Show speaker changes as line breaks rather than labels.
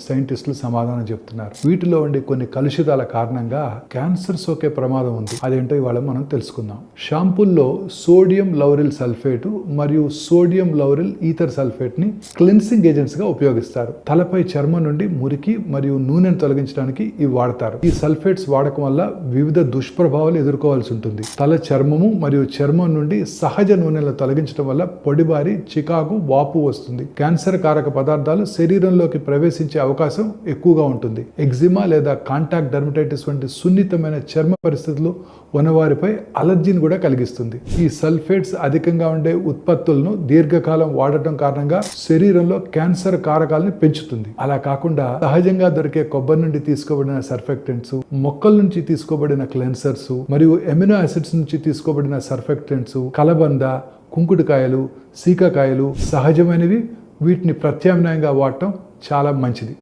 సైంటిస్టులు సమాధానం చెప్తున్నారు. వీటిలో ఉండే కొన్ని కలుషితాల కారణంగా క్యాన్సర్ సోకే ప్రమాదం ఉంది. అదేంటో ఇవాళ మనం తెలుసుకుందాం. షాంపూల్లో సోడియం లౌరిల్ సల్ఫేట్ మరియు సోడియం లౌరిల్ ఈథర్ సల్ఫేట్ ని క్లెన్సింగ్ ఏజెంట్స్ గా ఉపయోగిస్తారు. తలపై చర్మం నుండి మురికి మరియు నూనెను తొలగించడానికి ఇవి వాడతారు. ఈ సల్ఫేట్స్ వాడకం వల్ల వివిధ దుష్ప్రభావాలు ఎదుర్కోవాల్సి ఉంటుంది. తల చర్మము మరియు చర్మం నుండి సహజ నూనెలను తొలగించడం వల్ల పొడిబారి, చికాకు, వాపు వస్తుంది. క్యాన్సర్ కారక పదార్థాలు శరీరంలోకి ప్రవేశించే అవకాశం ఎక్కువగా ఉంటుంది. ఎగ్జిమా లేదా కాంటాక్ట్ డర్మటైటిస్ వంటి సున్నితమైన చర్మ పరిస్థితులు ఉన్నవారిపై అలర్జీని కూడా కలిగిస్తుంది. ఈ సల్ఫేట్స్ అధికంగా ఉండే ఉత్పత్తులను దీర్ఘకాలం వాడటం కారణంగా శరీరంలో క్యాన్సర్ కారకాలను పెంచుతుంది. అలా కాకుండా సహజంగా దొరికే కొబ్బరి నుండి తీసుకోబడిన సర్ఫెక్టెంట్స్, మొక్కల నుంచి తీసుకోబడిన క్లెన్సర్స్ మరియు ఎమినో యాసిడ్స్ నుంచి తీసుకోబడిన సర్ఫెక్టెంట్స్, కలబంద, కుంకుడుకాయలు, సీకాకాయలు సహజమైనవి. వీటిని ప్రత్యామ్నాయంగా వాడటం చాలా మంచిది.